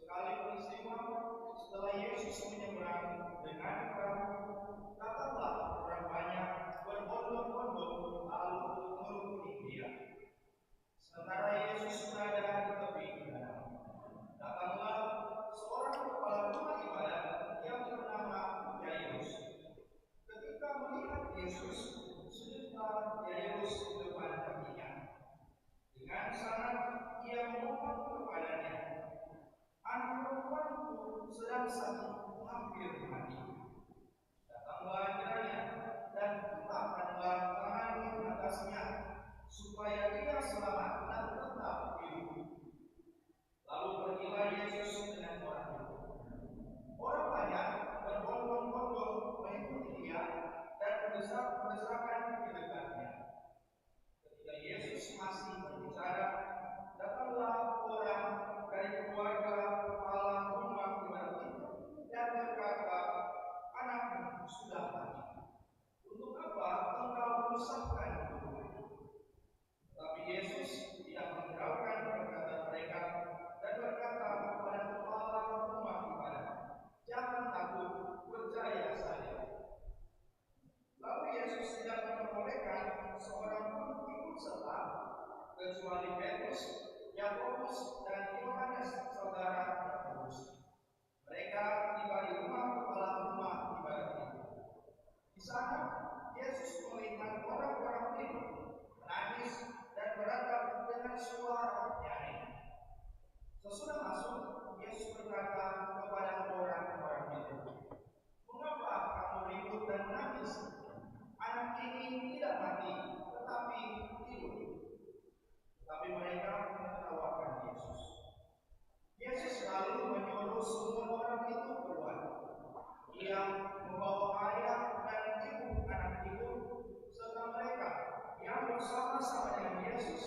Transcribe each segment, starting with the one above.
Sekali peristiwa setelah Yesus menyeberang dengan perahu, datanglah orang banyak berbondong-bondong lalu merukuni dia. Sementara Yesus berada di tepi danau, datanglah seorang kepala rumah ibadat yang bernama Yairus. Ketika melihat Yesus, sujudlah Yairus di depan kakinya. Dengan sangat ia memohon kepadanya, "Anak perempuanku sedang sakit, hampir mati. Datanglah kiranya dan letakkanlah tanganmu di atasnya, supaya dia selamat dan tetap hidup." Lalu pergilah Yesus dengan orang itu. Orang banyak berbondong-bondong mengikuti dia dan berdesak-desakan di dekatnya. Ketika Yesus masih berbicara, datanglah orang dari keluarga kepala rumah ibadat itu dan berkata, "Anakmu sudah mati. Untuk apa engkau merusakkan tubuhnya?" Tetapi Yesus tidak menghiraukan perkataan mereka dan berkata kepada kepala rumah ibadat, "Jangan takut, percaya saja." Lalu Yesus tidak memperbolehkan seorang pun ikut serta, kecuali Petrus, Yakobus, dan Yohanes, saudara Yakobus. Mereka tiba di rumah kepala rumah ibadat itu. Di sana Yesus melihat orang-orang itu menangis dan beratap dengan suara nyaring. Sesudah masuk, Yesus berkata kepada orang-orang itu, "Mengapa kamu ribut dan menangis? Anak ini tidak mati, tetapi hidup." Tapi mereka menertawakan Yesus. Yesus lalu menyuruh semua orang itu keluar. Ia membawa ayah dan ibu anak itu serta mereka yang bersama-sama dengan Yesus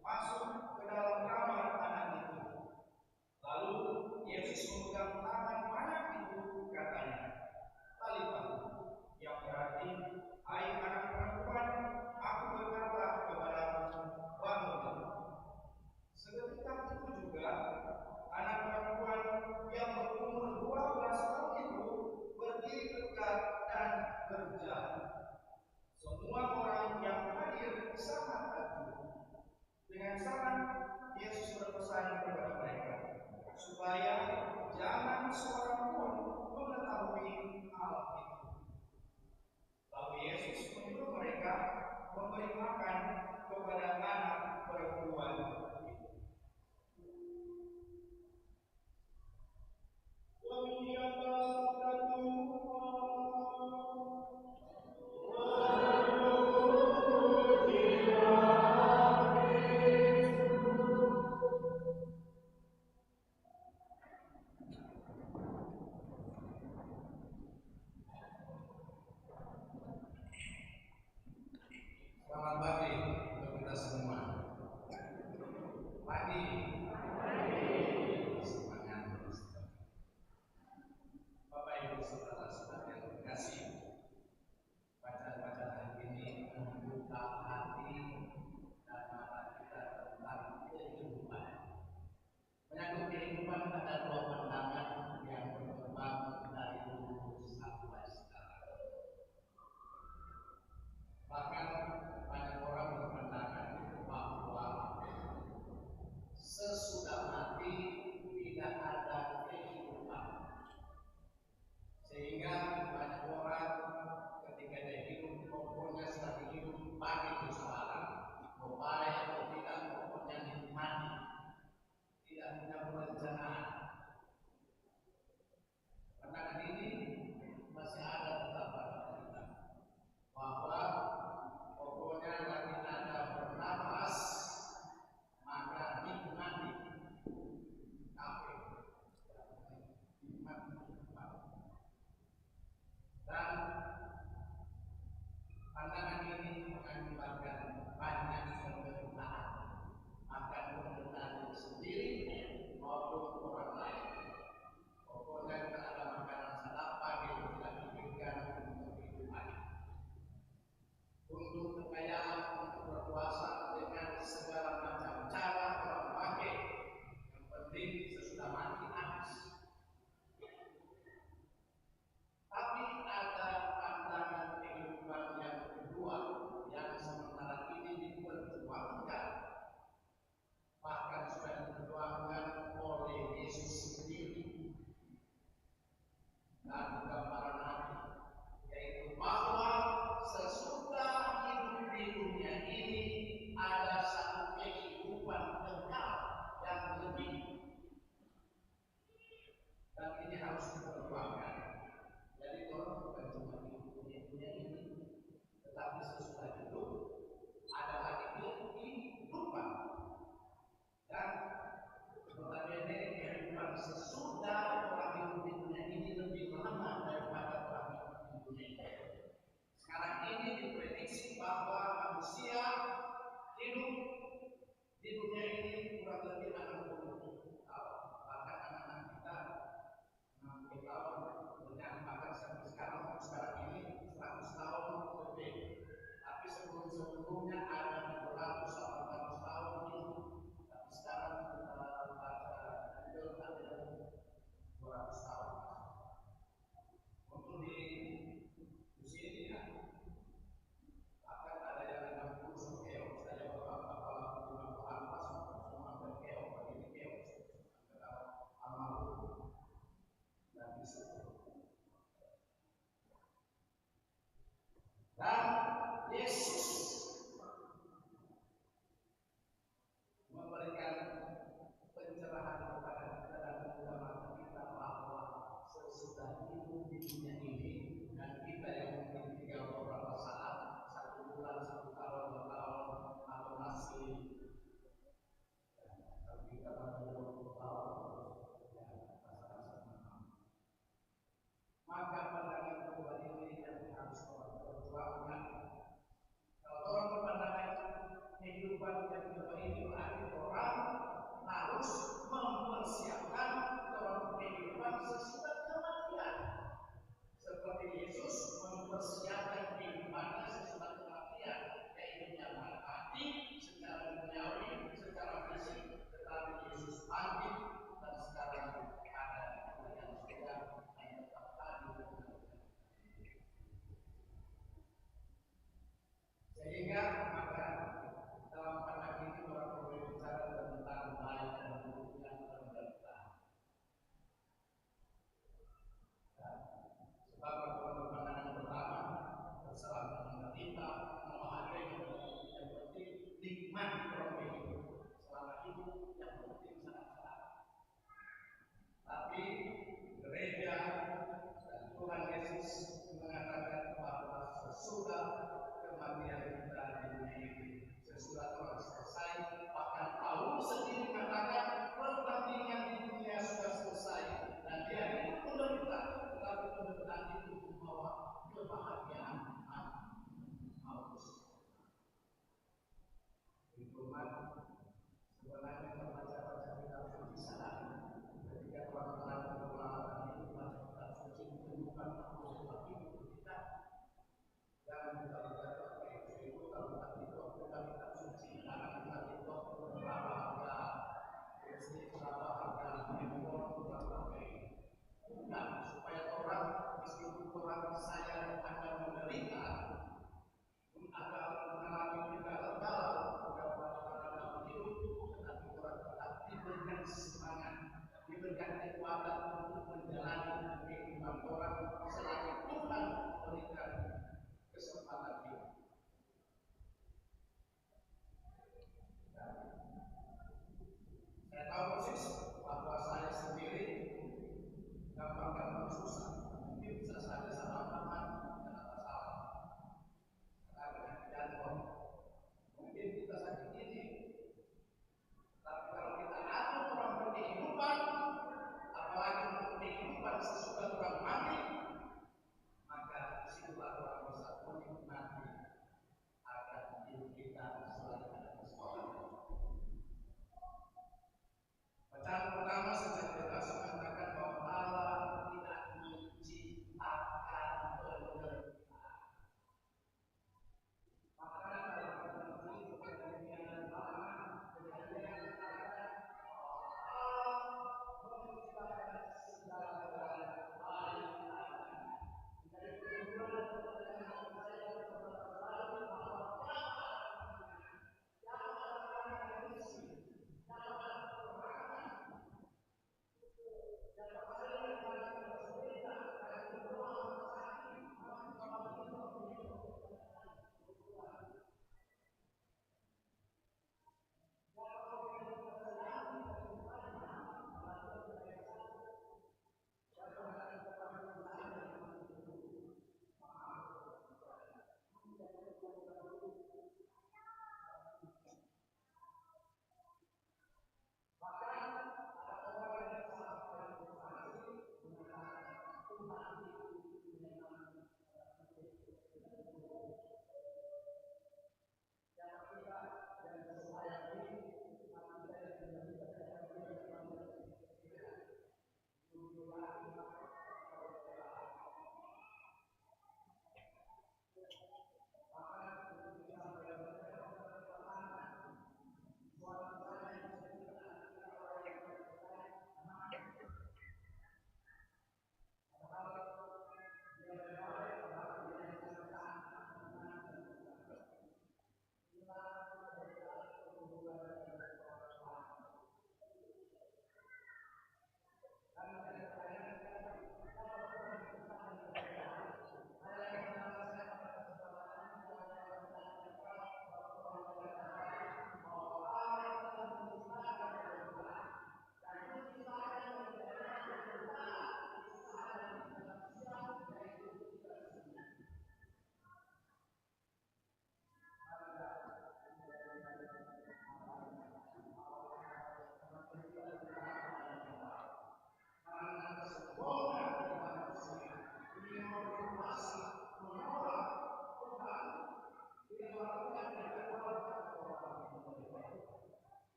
masuk ke dalam kamar anak itu. Lalu Yesus memegang tangan anak itu, katanya, "Talita," yang berarti, "Hai anak perempuan, aku berkata kepadamu, bangunlah." Seketika itu juga anak perempuan yang berumur 12 tahun itu berdiri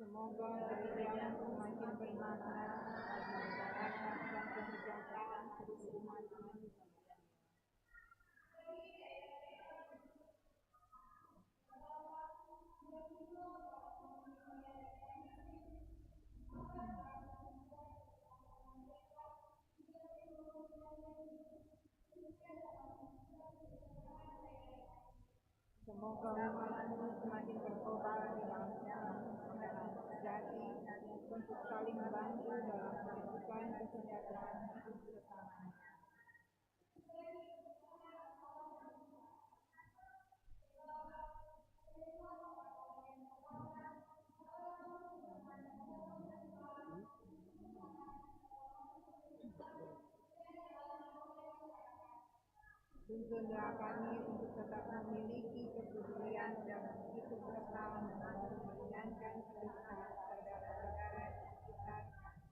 Semoga kebijakan semakin bermakna bagi masyarakat dan kesejahteraan seluruh umat manusia. Semoga umat ini semakin berkobar di dalam kebenaran sejati untuk saling membantu dalam mewujudkan kesejahteraan hidup bersama. Tuntunlah kami untuk tetap memiliki kepedulian dan ikut serta membantu meringankan kesusahan saudara-saudara di sekitar kami.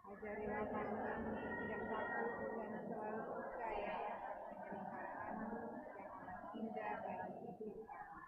Ajarilah kami untuk tidak takut dan selalu percaya akan penyelenggaraan-Mu yang amat indah dalam hidup kami.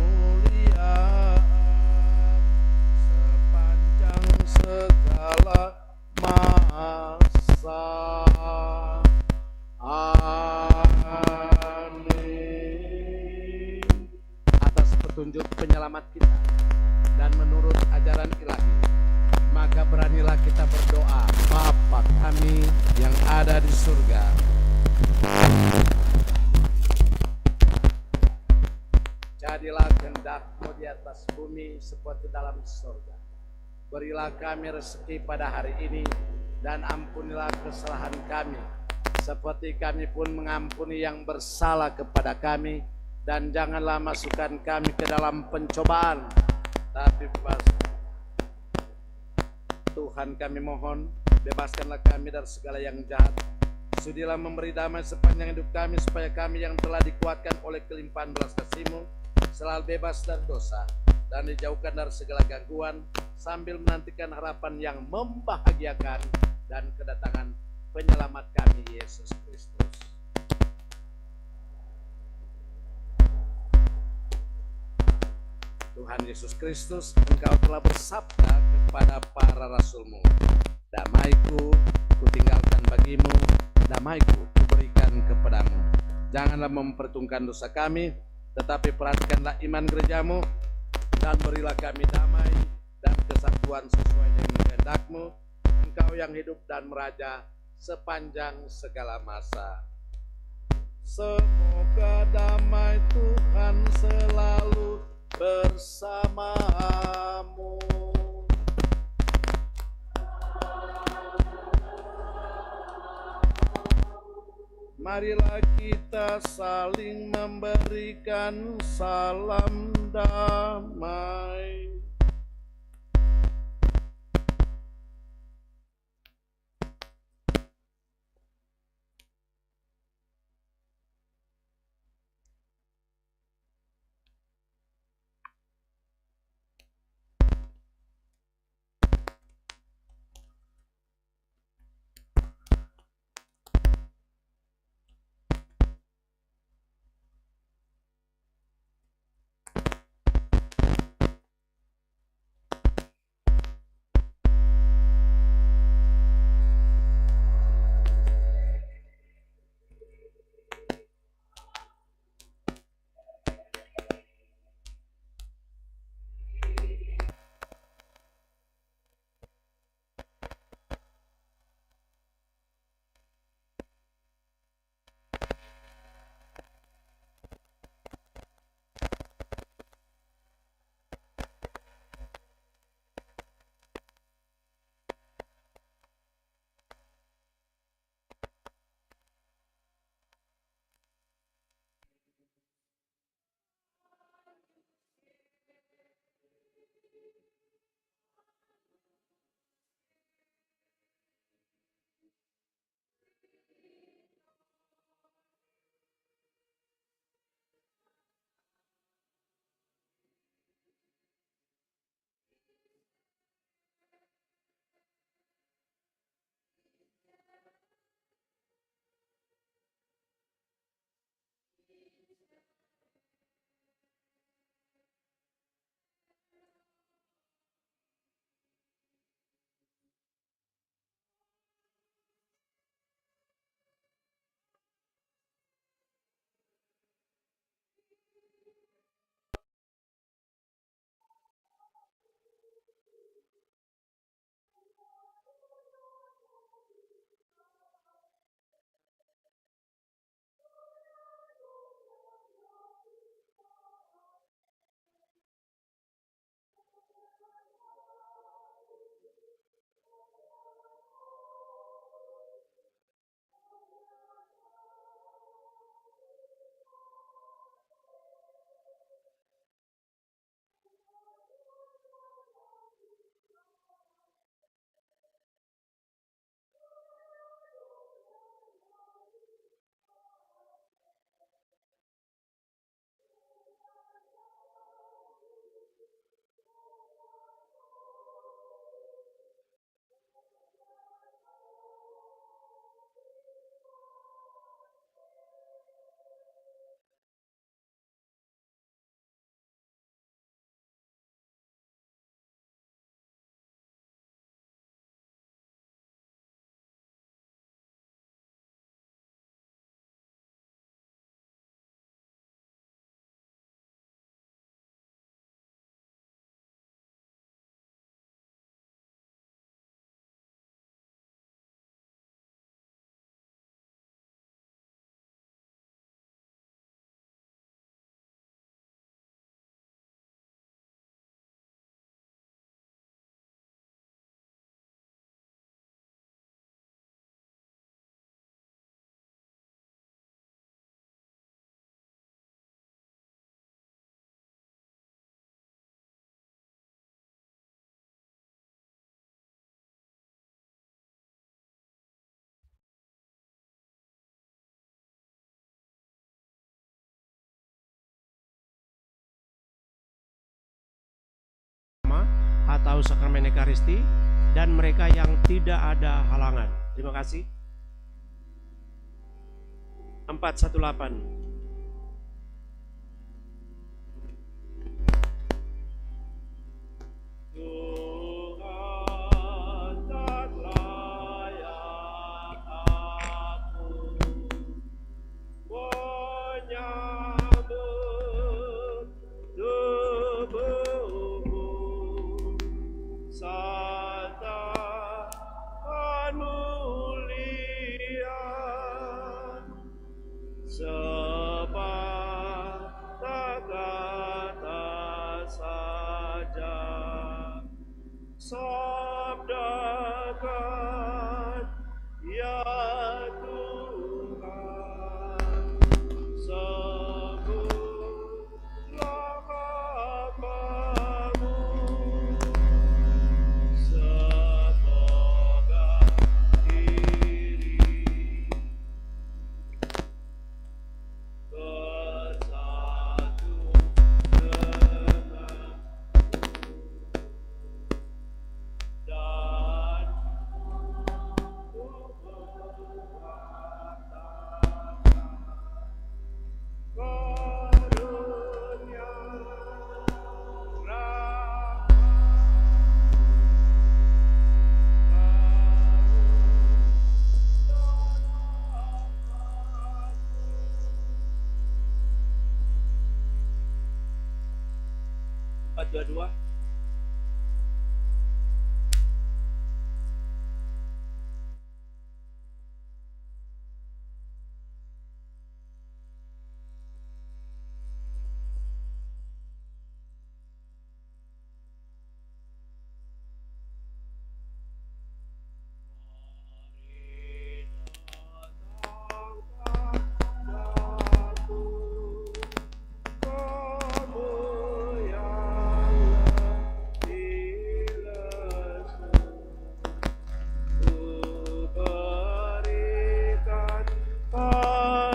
kemuliaan sepanjang segala masa. Amin. Atas petunjuk penyelamat kita dan menurut ajaran ilahi, maka beranilah kita berdoa. Bapa kami yang ada di surga, jadilah kehendak-Mu di atas bumi seperti dalam surga. Berilah kami rezeki pada hari ini, dan ampunilah kesalahan kami, seperti kami pun mengampuni yang bersalah kepada kami. Dan janganlah masukkan kami ke dalam pencobaan, tapi Tuhan kami mohon, bebaskanlah kami dari segala yang jahat. Sudilah memberi damai sepanjang hidup kami, supaya kami yang telah dikuatkan oleh kelimpahan belas kasih-Mu selalu bebas dari dosa dan dijauhkan dari segala gangguan, sambil menantikan harapan yang membahagiakan dan kedatangan penyelamat kami, Yesus Kristus. Tuhan Yesus Kristus, Engkau telah bersabda kepada para rasul-Mu, damai-Ku kutinggalkan bagimu, damai-Ku kuberikan kepadamu. Janganlah memperhitungkan dosa kami, tetapi perhatikanlah iman gereja-Mu, dan berilah kami damai dan kesatuan sesuai dengan kehendak-Mu. Engkau Engkau yang hidup dan meraja sepanjang segala masa. Semoga damai Tuhan selalu bersamamu. Marilah kita saling memberikan salam damai. Atau sakramen Ekaristi, dan mereka yang tidak ada halangan. Terima kasih. 418. 422.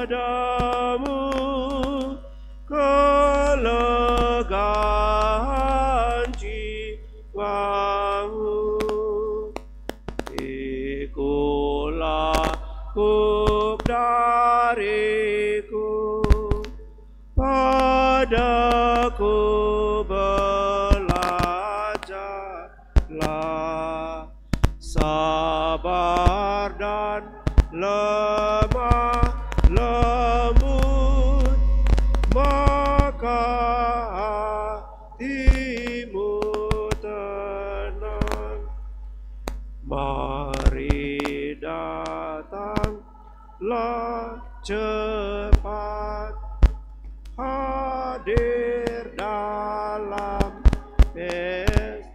Padamu kelegaan jiwamu, ikulah kuk dariku, padaku belajarlah sabar dan lemah lembut, maka hatimu tenang. Mari datanglah cepat, hadir dalam pestaku.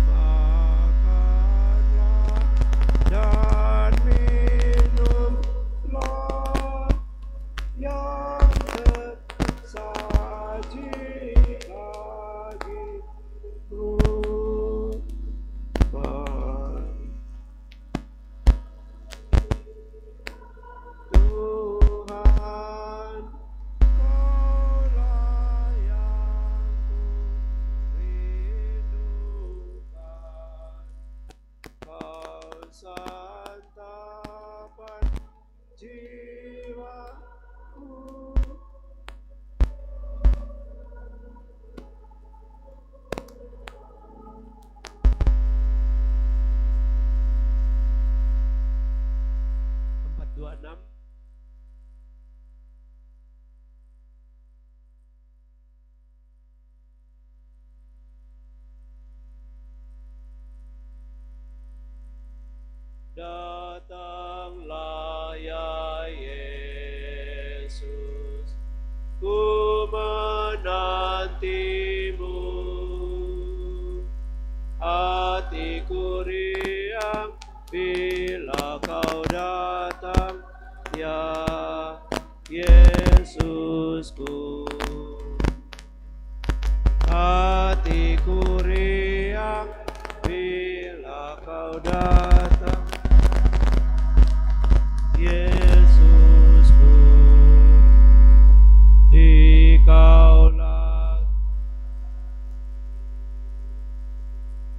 Makanlah dan minumlah yang tersaji bagimu. Mari Tuhan, Kaulah yang kurindukan, Kau santapan jiwaku. Datanglah ya Yesus, ku menantimu. Hatiku riang bila kau datang, ya Yesusku. Hatiku riang bila kau datang, Yesusku. Dikaulah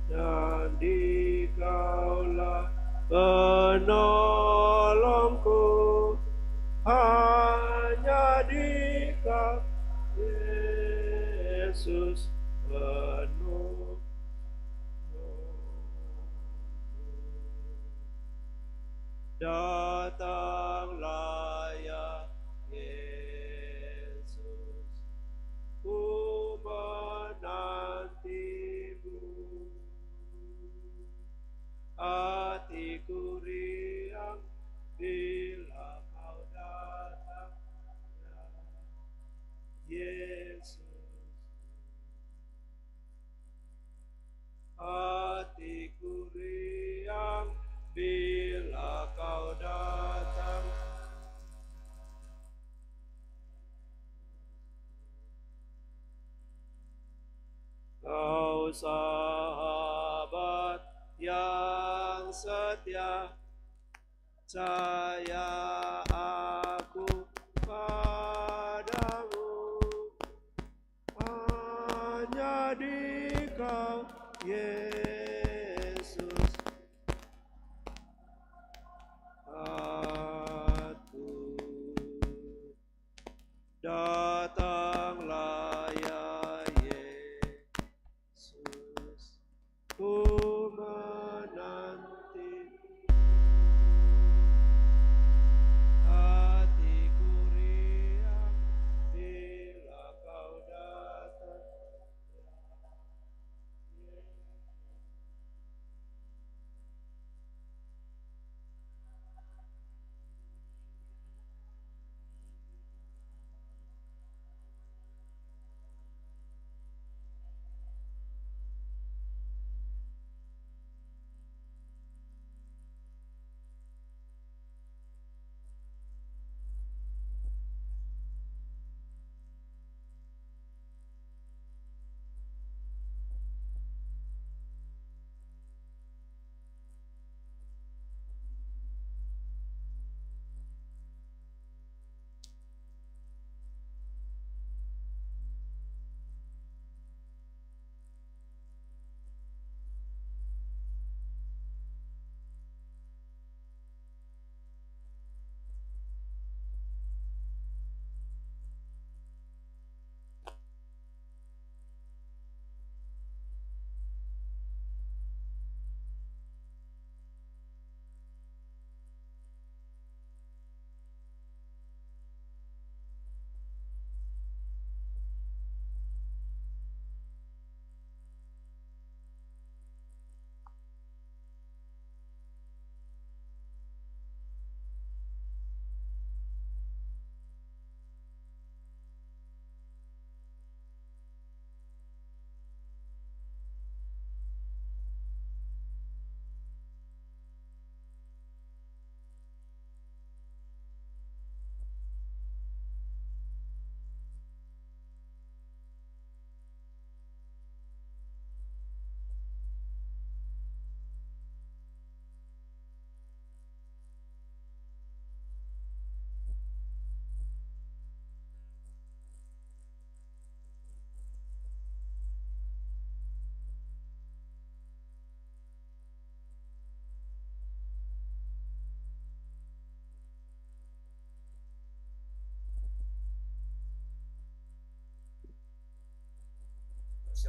dan dikaulah penolongku, hanya dikau Yesus penuh. Datanglah ya Yesus, ku menantimu. Hatiku riang bila kau datang, ya Yesus. Hatiku riang bila kau datang, Kau sahabat yang setia, percaya aku padamu, hanya di Kau Yesus. Datanglah ya Yesus, ku menanti. Hatiku riang bila kau datang.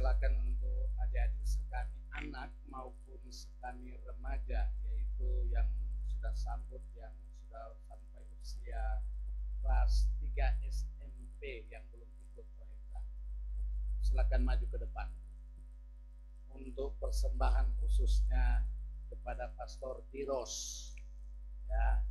Silakan untuk adik-adik sekami anak maupun sekami remaja, yaitu yang sudah sambut, yang sudah sampai usia kelas 3 SMP yang belum ikut proyekta. Silakan maju ke depan untuk persembahan khususnya kepada Pastor Diros, ya.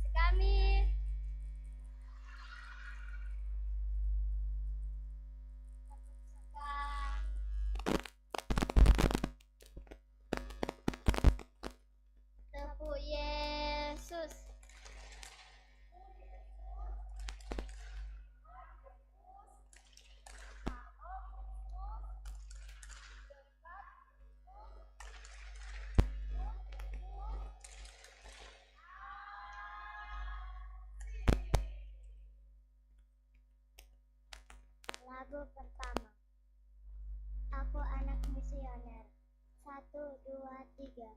Sekami tepuk Yesus. Lagu pertama. Aku anak misioner. 1, 2, 3.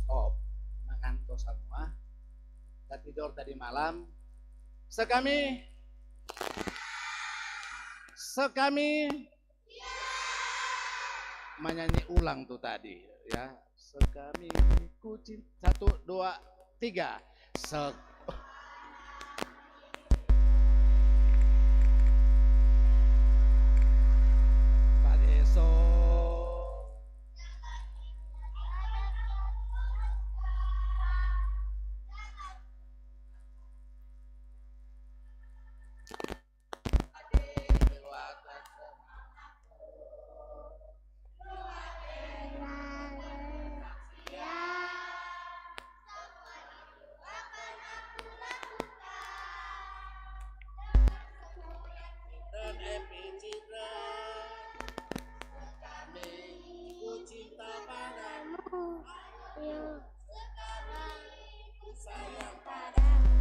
Stop, mengantuk semua. Kita tidur tadi malam. Sekami menyanyi ulang tuh tadi, ya. Sekami kucing. 1, 2, 3. Pak Deso. Dan Epi Citra, kami ku cinta padamu, sekarang ku sayang padamu.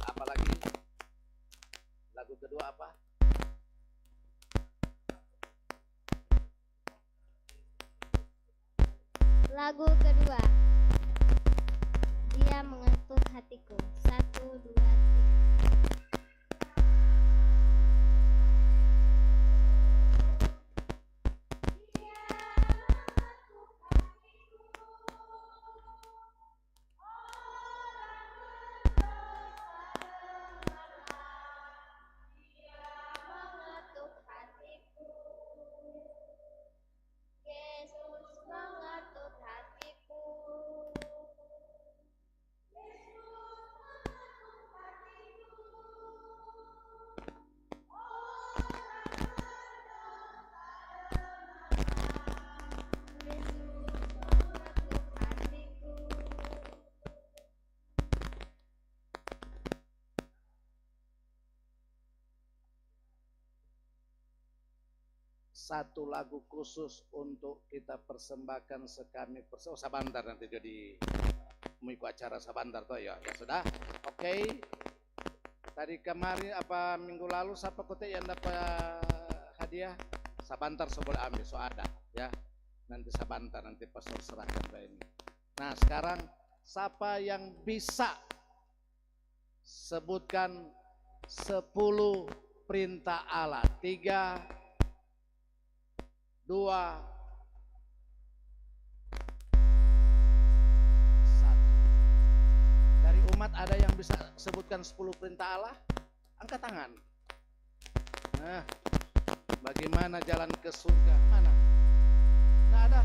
Apa lagi? Lagu kedua apa? Lagu kedua. Dia mengetuk hatiku. 1, 2, 3. satu lagu khusus untuk kita persembahkan sekami sabantar nanti jadi mau ikut acara sabantar toh ya. Ya sudah. Oke. Tadi kemarin apa minggu lalu siapa kota yang dapat hadiah? Sabantar boleh ambil so ada ya. Nanti sabantar nanti pastor serahkan ini. Nah, sekarang siapa yang bisa sebutkan 10 perintah Allah? 3 2 1. Dari umat ada yang bisa sebutkan 10 perintah Allah? Angkat tangan. Nah, bagaimana jalan ke surga? Mana? Nggak ada.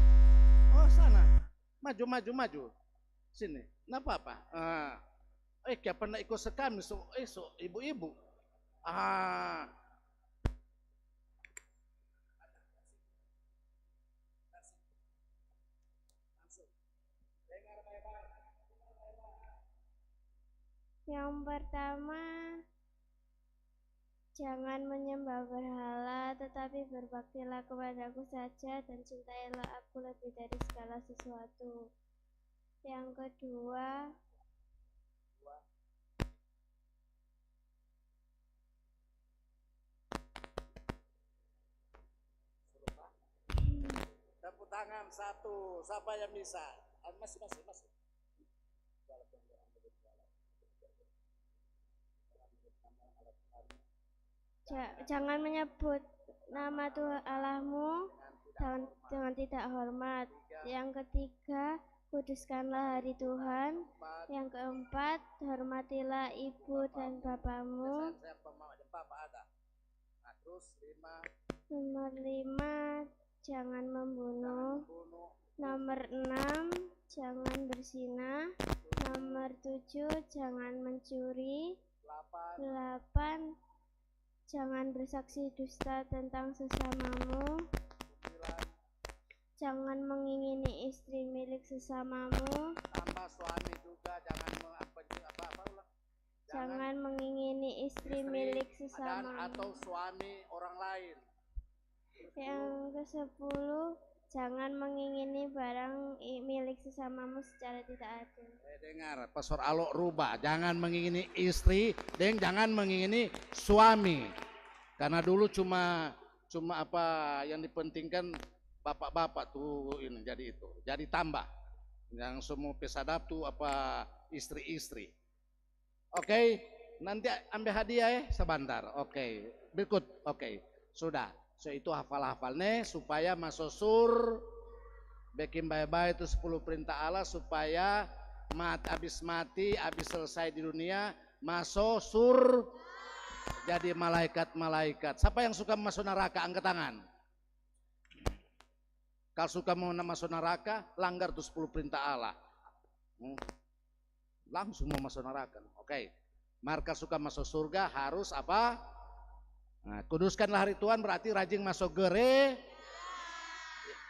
Oh, sana. Maju. Sini. Nggak apa-apa. Kayak pernah ikut sekami so ibu-ibu. Yang pertama, jangan menyembah berhala, tetapi berbaktilah kepadaku saja dan cintailah aku lebih dari segala sesuatu. Yang kedua, Tepuk tangan 1. Siapa yang bisa? Masih. jangan menyebut nama Tuhan Allahmu dengan tidak hormat. Yang ketiga, kuduskanlah hari Tuhan. Yang keempat, hormatilah ibu dan bapamu. Nomor 5, jangan membunuh. Nomor 6, jangan berzina. Nomor 7, jangan mencuri. 8, jangan bersaksi dusta tentang sesamamu. 9, jangan mengingini istri milik sesamamu. Tambah suami juga Jangan mengingini istri milik sesamamu. Atau suami orang lain. Yang ke-10, jangan mengingini barang milik sesamamu secara tidak adil. Dengar, Pastor Alok rubah, jangan mengingini istri dan jangan mengingini suami. Karena dulu cuma apa yang dipentingkan bapak-bapak tuh ini jadi itu. Jadi tambah. Yang semua pesadap tuh apa istri-istri. Oke, nanti ambil hadiah sebentar. Oke, berikut. Oke, sudah. So itu hafal-hafalnya supaya masuk sur. Bikin bye-bye itu 10 perintah Allah supaya habis mati, habis selesai di dunia, masuk sur jadi malaikat-malaikat. Siapa yang suka masuk neraka? Angkat tangan. Kalau suka mau masuk neraka, langgar tuh 10 perintah Allah. Langsung mau masuk neraka. Oke. Marka suka masuk surga harus apa? Nah, kuduskanlah hari Tuhan berarti rajin masuk gereja.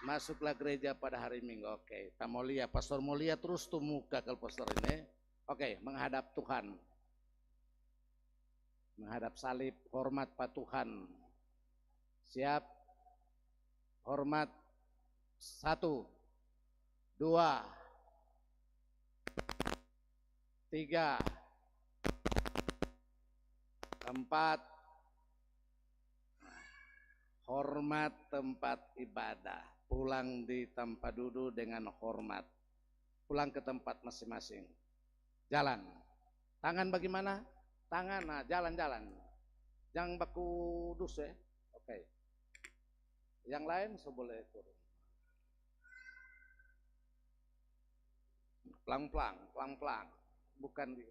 Masuklah gereja pada hari Minggu. Oke, kita mau lihat, pastor mau lihat terus tuh muka kalau pastor ini. Oke, menghadap Tuhan. Menghadap salib, hormat Pak Tuhan. Siap? Hormat. 1, 2, 3, 4. Hormat tempat ibadah. Pulang di tempat duduk dengan hormat. Pulang ke tempat masing-masing. Jalan. Tangan bagaimana? Tangan, nah jalan-jalan. Jangan baku dus ya. Oke. Yang lain boleh turun. Pelang-pelang. Bukan di.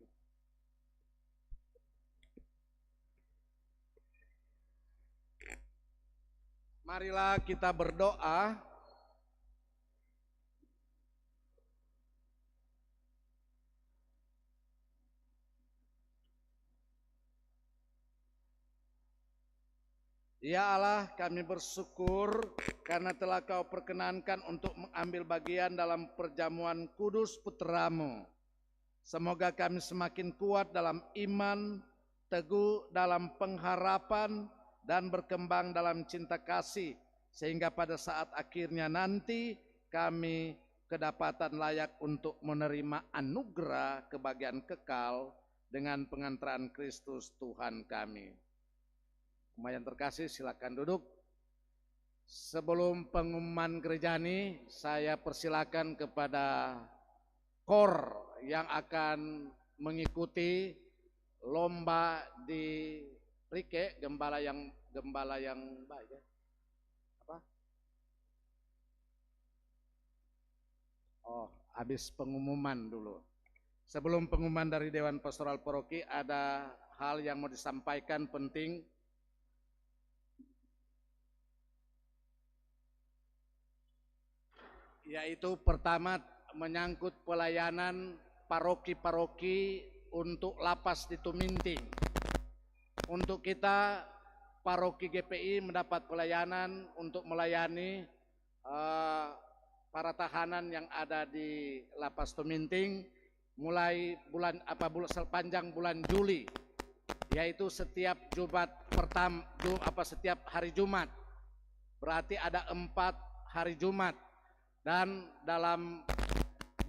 Marilah kita berdoa. Ya Allah, kami bersyukur karena telah Kau perkenankan untuk mengambil bagian dalam perjamuan kudus Putra-Mu. Semoga kami semakin kuat dalam iman, teguh dalam pengharapan, dan berkembang dalam cinta kasih sehingga pada saat akhirnya nanti kami kedapatan layak untuk menerima anugerah kebahagiaan kekal dengan pengantaran Kristus Tuhan kami. Jemaat yang terkasih, silakan duduk. Sebelum pengumuman gerejani, saya persilakan kepada kor yang akan mengikuti lomba di Rike, gembala yang baik ya. Apa? Oh, habis pengumuman dulu. Sebelum pengumuman dari Dewan Pastoral Paroki, ada hal yang mau disampaikan penting. Yaitu pertama menyangkut pelayanan paroki-paroki untuk lapas di Tuminting. Untuk kita paroki GPI mendapat pelayanan untuk melayani para tahanan yang ada di lapas Tuminting mulai sepanjang bulan Juli, yaitu setiap setiap hari Jumat. Berarti ada 4 hari Jumat. Dan dalam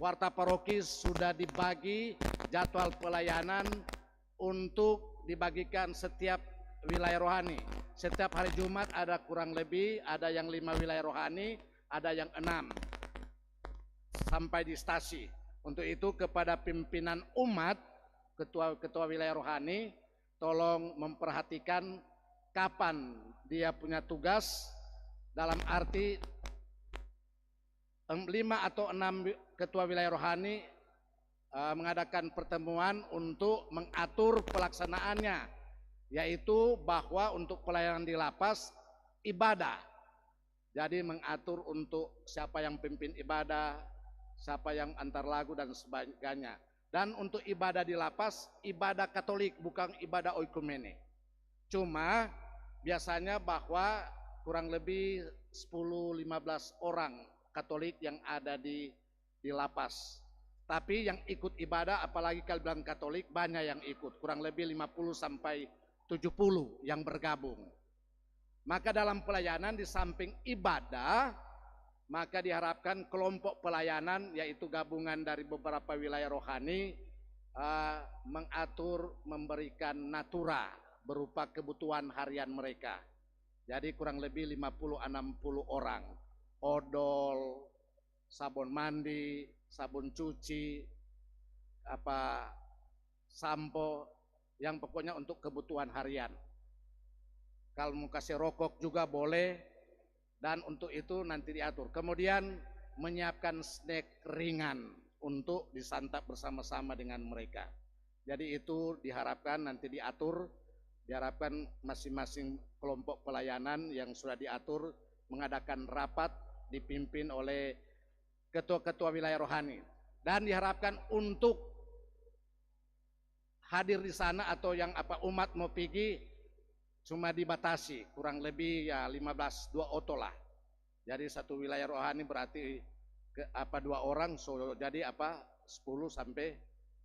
warta paroki sudah dibagi jadwal pelayanan untuk dibagikan setiap wilayah rohani. Setiap hari Jumat ada kurang lebih, ada yang 5 wilayah rohani, ada yang 6 sampai di stasi. Untuk itu kepada pimpinan umat, ketua wilayah rohani, tolong memperhatikan kapan dia punya tugas, dalam arti 5 atau 6 ketua wilayah rohani mengadakan pertemuan untuk mengatur pelaksanaannya, yaitu bahwa untuk pelayanan di lapas ibadah. Jadi mengatur untuk siapa yang pimpin ibadah, siapa yang antar lagu dan sebagainya. Dan untuk ibadah di lapas, ibadah Katolik bukan ibadah oikumene. Cuma biasanya bahwa kurang lebih 10-15 orang Katolik yang ada di lapas. Tapi yang ikut ibadah, apalagi kalau bilang Katolik, banyak yang ikut. Kurang lebih 50 sampai 70 yang bergabung. Maka dalam pelayanan di samping ibadah, maka diharapkan kelompok pelayanan, yaitu gabungan dari beberapa wilayah rohani, mengatur, memberikan natura berupa kebutuhan harian mereka. Jadi kurang lebih 50-60 orang. Odol, sabun mandi, sabun cuci, sampo, yang pokoknya untuk kebutuhan harian. Kalau mau kasih rokok juga boleh, dan untuk itu nanti diatur. Kemudian menyiapkan snack ringan untuk disantap bersama-sama dengan mereka. Jadi itu diharapkan nanti diatur, diharapkan masing-masing kelompok pelayanan yang sudah diatur mengadakan rapat dipimpin oleh ketua-ketua wilayah rohani, dan diharapkan untuk hadir di sana atau yang umat mau pergi cuma dibatasi kurang lebih ya 15 2 oto lah. Jadi satu wilayah rohani berarti 2 orang, so jadi 10 sampai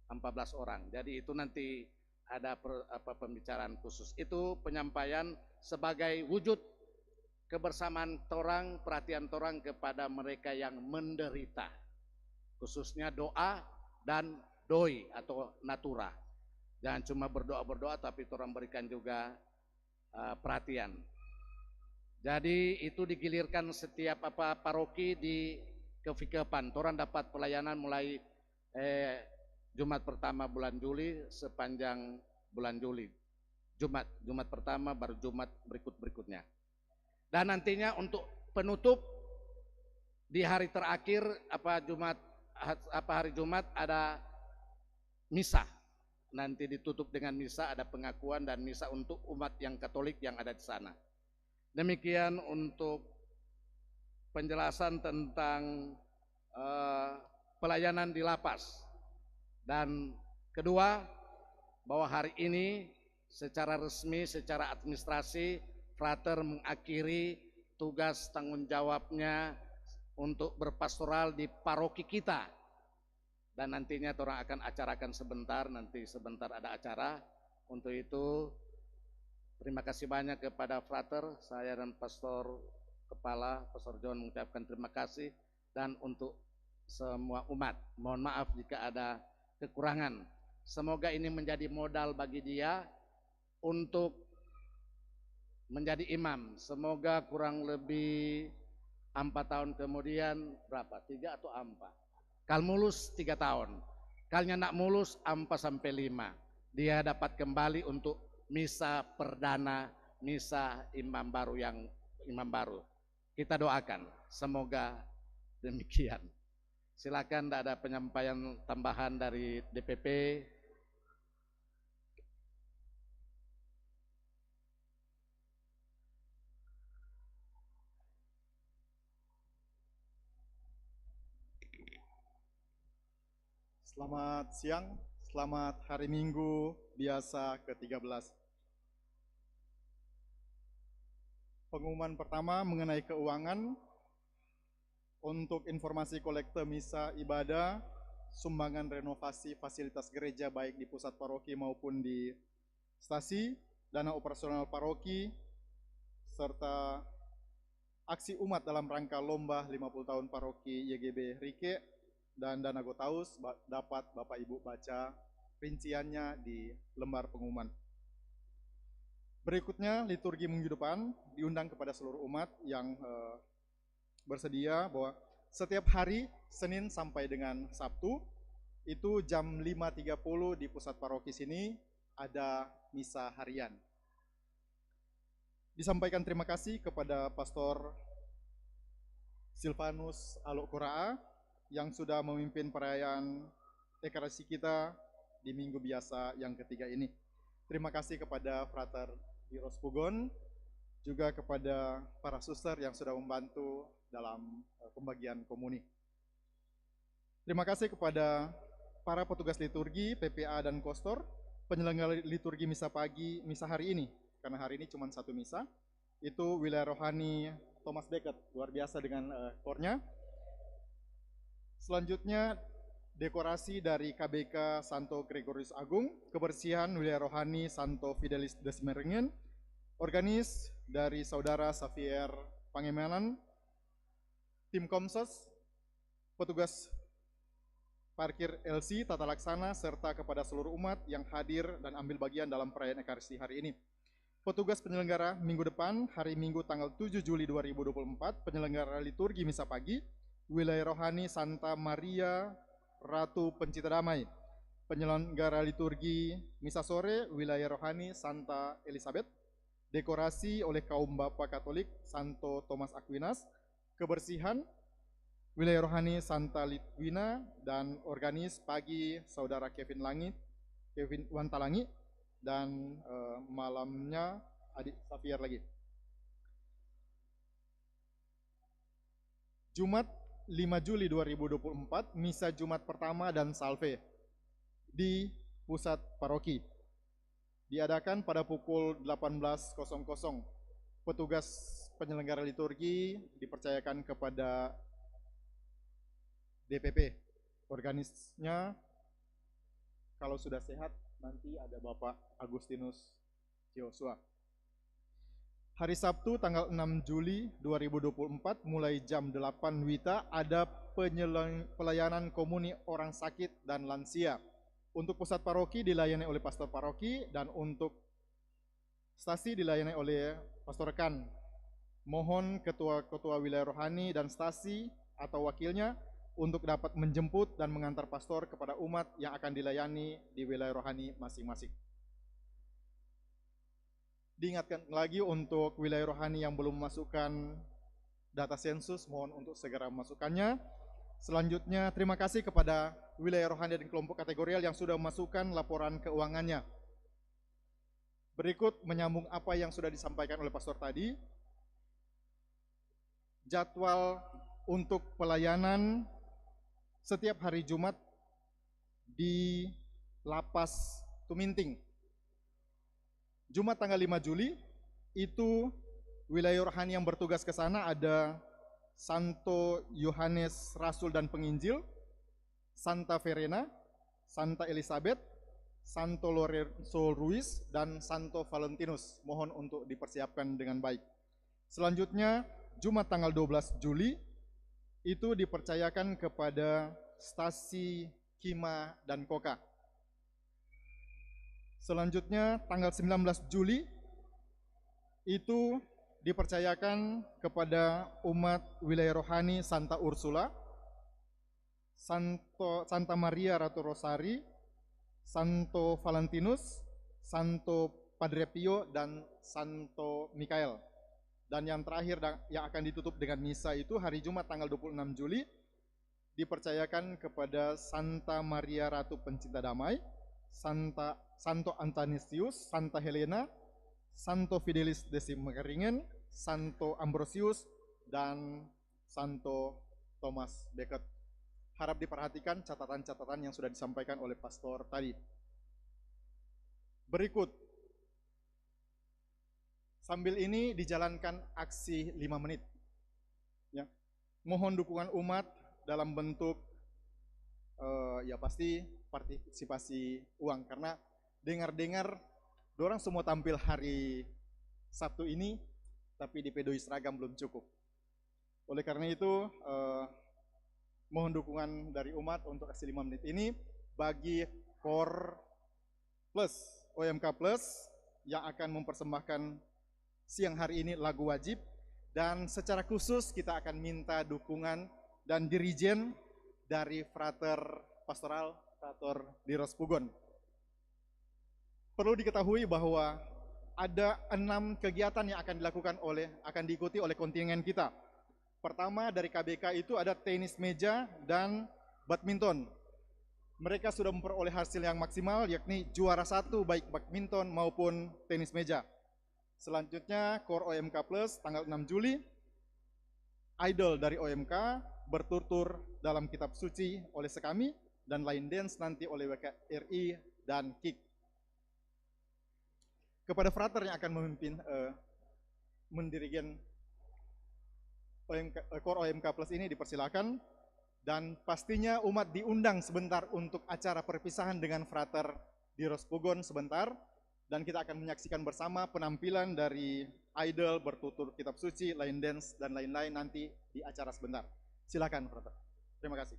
14 orang. Jadi itu nanti ada pembicaraan khusus. Itu penyampaian sebagai wujud kebersamaan torang, perhatian torang kepada mereka yang menderita, khususnya doa dan doi atau natura. Jangan cuma berdoa tapi torang berikan juga perhatian. Jadi itu digilirkan setiap paroki di kefikepan. Torang dapat pelayanan mulai Jumat pertama bulan Juli sepanjang bulan Juli. Jumat pertama baru Jumat berikutnya. Dan nantinya untuk penutup di hari terakhir hari Jumat ada misa. Nanti ditutup dengan misa, ada pengakuan dan misa untuk umat yang Katolik yang ada di sana. Demikian untuk penjelasan tentang pelayanan di lapas. Dan kedua, bahwa hari ini secara resmi, secara administrasi, Frater mengakhiri tugas tanggung jawabnya untuk berpastoral di paroki kita. Dan nantinya orang akan acarakan sebentar ada acara. Untuk itu terima kasih banyak kepada Frater, saya dan Pastor Kepala, Pastor John mengucapkan terima kasih, dan untuk semua umat, mohon maaf jika ada kekurangan. Semoga ini menjadi modal bagi dia untuk menjadi imam. Semoga kurang lebih 4 tahun kemudian, berapa? 3 atau 4? Kal mulus 3 tahun. Kalnya nak mulus 4 sampai 5. Dia dapat kembali untuk misa perdana, misa imam baru. Kita doakan, semoga demikian. Silakan, tidak ada penyampaian tambahan dari DPP. Selamat siang, selamat hari Minggu biasa ke-13. Pengumuman pertama mengenai keuangan. Untuk informasi kolekte misa ibadah, sumbangan renovasi fasilitas gereja baik di pusat paroki maupun di stasi, dana operasional paroki, serta aksi umat dalam rangka lomba 50 tahun paroki YGB Rike, dan dana Gotaus dapat Bapak Ibu baca rinciannya di lembar pengumuman. Berikutnya, liturgi minggu depan diundang kepada seluruh umat yang bersedia bahwa setiap hari Senin sampai dengan Sabtu itu jam 5.30 di pusat paroki sini ada misa harian. Disampaikan terima kasih kepada Pastor Silvanus Alok Koraa yang sudah memimpin perayaan Ekaristi kita di minggu biasa yang ketiga ini. Terima kasih kepada Frater Wiros Pugon, juga kepada para suster yang sudah membantu dalam pembagian komuni. Terima kasih kepada para petugas liturgi, PPA dan Kostor, penyelenggara liturgi misa pagi, misa hari ini, karena hari ini cuma satu misa, itu wilayah rohani Thomas Becket, luar biasa dengan kornya. Selanjutnya, dekorasi dari KBK Santo Gregorius Agung, kebersihan wilayah rohani Santo Fidelis Desmeringen, organis dari Saudara Xavier Pangemanan, tim Komsos, petugas parkir LC, tata laksana, serta kepada seluruh umat yang hadir dan ambil bagian dalam perayaan Ekaristi hari ini. Petugas penyelenggara minggu depan, hari Minggu tanggal 7 Juli 2024, penyelenggara liturgi misa pagi, wilayah rohani Santa Maria Ratu Pencipta Damai. Penyelenggara liturgi misa sore, wilayah rohani Santa Elizabeth. Dekorasi oleh kaum Bapak Katolik Santo Thomas Aquinas. Kebersihan wilayah rohani Santa Litwina, dan organis pagi Saudara Kevin Wantalangi, dan malamnya adik Xavier lagi. Jumat 5 Juli 2024, misa Jumat pertama dan salve di pusat paroki diadakan pada pukul 18.00. Petugas penyelenggara liturgi dipercayakan kepada DPP. Organisnya kalau sudah sehat nanti ada Bapak Agustinus Joshua. Hari Sabtu tanggal 6 Juli 2024 mulai jam 8 WITA ada pelayanan komuni orang sakit dan lansia. Untuk pusat paroki dilayani oleh pastor paroki, dan untuk stasi dilayani oleh pastor rekan. Mohon ketua-ketua wilayah rohani dan stasi atau wakilnya untuk dapat menjemput dan mengantar pastor kepada umat yang akan dilayani di wilayah rohani masing-masing. Diingatkan lagi untuk wilayah rohani yang belum memasukkan data sensus, mohon untuk segera memasukkannya. Selanjutnya, terima kasih kepada wilayah rohani dan kelompok kategorial yang sudah memasukkan laporan keuangannya. Berikut menyambung apa yang sudah disampaikan oleh pastor tadi. Jadwal untuk pelayanan setiap hari Jumat di Lapas Tuminting. Jumat tanggal 5 Juli itu wilayah rohani yang bertugas ke sana ada Santo Yohanes Rasul dan Penginjil, Santa Verena, Santa Elizabeth, Santo Lorenzo Ruiz, dan Santo Valentinus. Mohon untuk dipersiapkan dengan baik. Selanjutnya Jumat tanggal 12 Juli itu dipercayakan kepada Stasi Kima dan Koka. Selanjutnya tanggal 19 Juli itu dipercayakan kepada umat wilayah rohani Santa Ursula, Santa Maria Ratu Rosari, Santo Valentinus, Santo Padre Pio, dan Santo Mikael. Dan yang terakhir yang akan ditutup dengan misa itu hari Jumat tanggal 26 Juli dipercayakan kepada Santa Maria Ratu Pencinta Damai, Santo Antanisius, Santa Helena, Santo Fidelis Desimeringen, Santo Ambrosius, dan Santo Thomas Becket. Harap diperhatikan catatan-catatan yang sudah disampaikan oleh pastor tadi. Berikut, sambil ini dijalankan aksi 5 menit. Ya. Mohon dukungan umat dalam bentuk ya pasti partisipasi uang, karena dengar-dengar dorang semua tampil hari Sabtu ini, tapi di pedoi seragam belum cukup. Oleh karena itu, mohon dukungan dari umat untuk aksi 5 menit ini bagi Core Plus, OMK Plus yang akan mempersembahkan siang hari ini lagu wajib, dan secara khusus kita akan minta dukungan dan dirijen dari Frater Pastoral, Frater Diros Pugon. Perlu diketahui bahwa ada 6 kegiatan yang akan diikuti oleh kontingen kita. Pertama dari KBK itu ada tenis meja dan badminton. Mereka sudah memperoleh hasil yang maksimal, yakni juara 1 baik badminton maupun tenis meja. Selanjutnya Core OMK Plus tanggal 6 Juli, idol dari OMK bertutur dalam kitab suci oleh Sekami, dan line dance nanti oleh WKRI dan KIK. Kepada frater yang akan memimpin mendirigen Core OMK Plus ini dipersilakan, dan pastinya umat diundang sebentar untuk acara perpisahan dengan Frater Diros Pugon sebentar, dan kita akan menyaksikan bersama penampilan dari idol bertutur kitab suci, line dance, dan lain-lain nanti di acara sebentar. Silakan Frater. Terima kasih.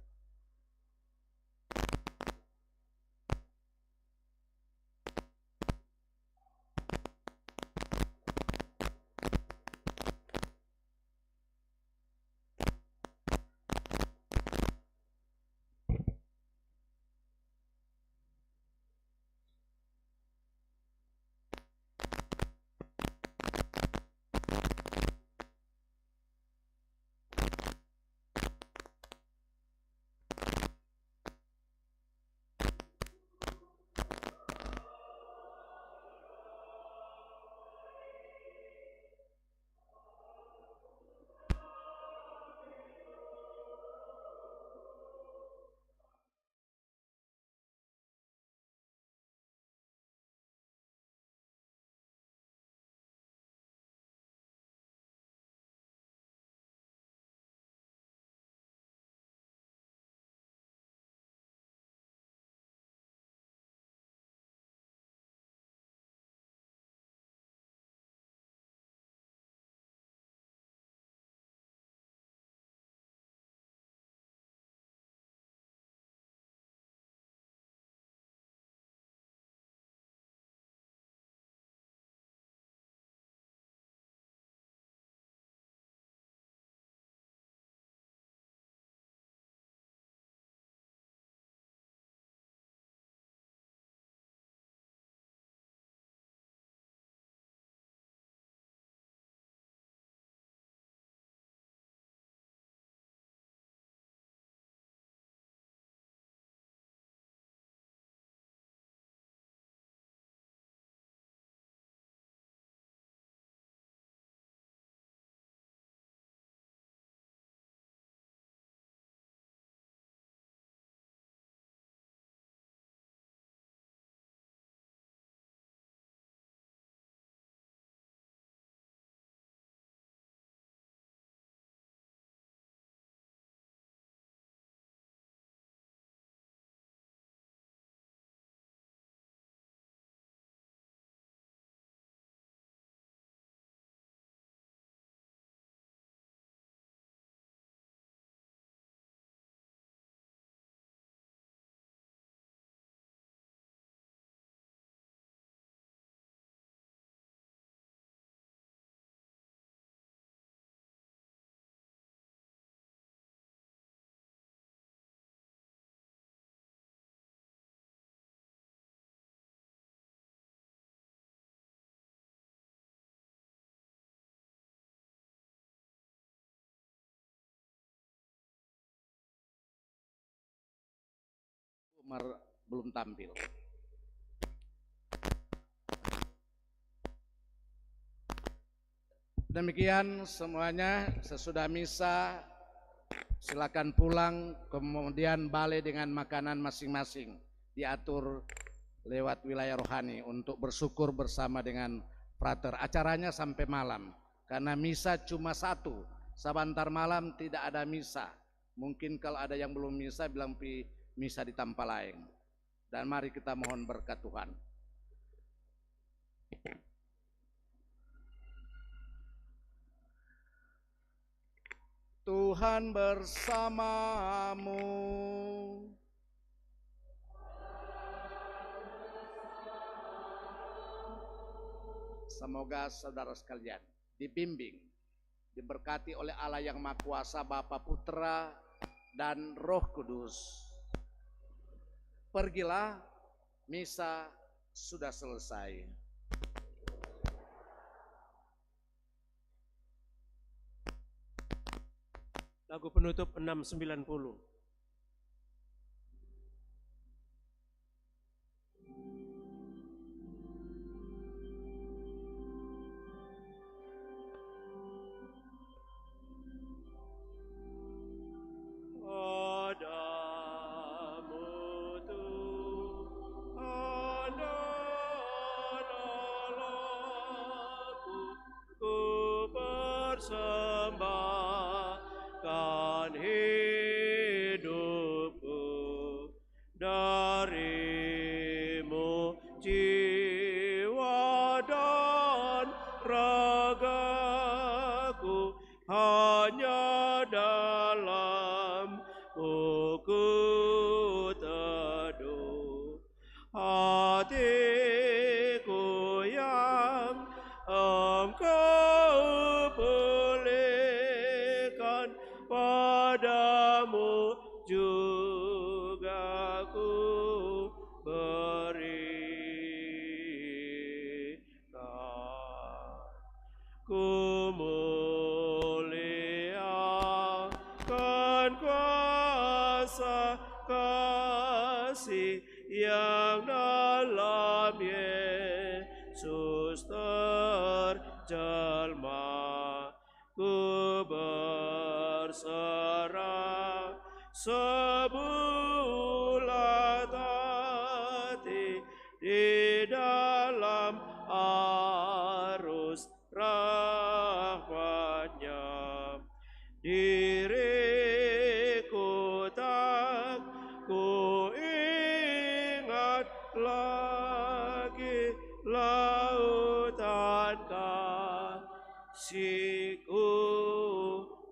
belum tampil. Demikian semuanya, sesudah misa silakan pulang, kemudian balik dengan makanan masing-masing, diatur lewat wilayah rohani untuk bersyukur bersama dengan frater. Acaranya sampai malam, karena misa cuma satu, sebentar malam tidak ada misa. Mungkin kalau ada yang belum misa, bilang misa di tempat lain. Dan mari kita mohon berkat Tuhan. Tuhan bersamamu. Semoga saudara sekalian dibimbing, diberkati oleh Allah yang Maha Kuasa, Bapa, Putra, dan Roh Kudus. Pergilah, misa sudah selesai. Lagu penutup 690. Persembahkan hidupku darimu, jiwa dan ragaku hanya dalam ku teduh. Hatiku yang Engkau pulihkan, padamu juga ku berikan. Ku muliakan kuasa kasih yang dalam Yesus terjelma. Ku berserah sebulat hati di dalam arus rahmat-Nya. Diriku tak ku ingat lagi lautan kasih-Ku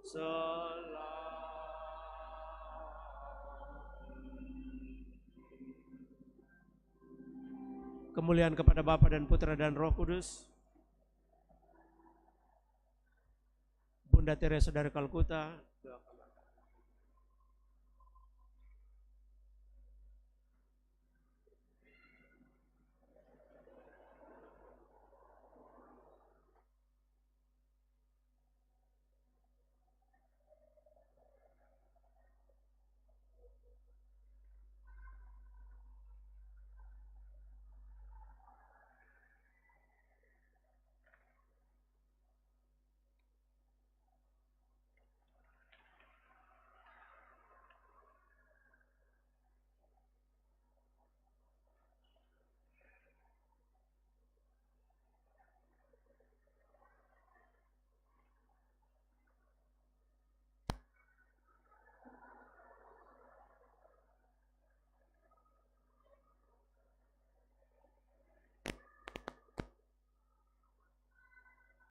selalu. Kemuliaan kepada Bapa dan Putra dan Roh Kudus. Bunda Teresa dari Kalkuta, doakan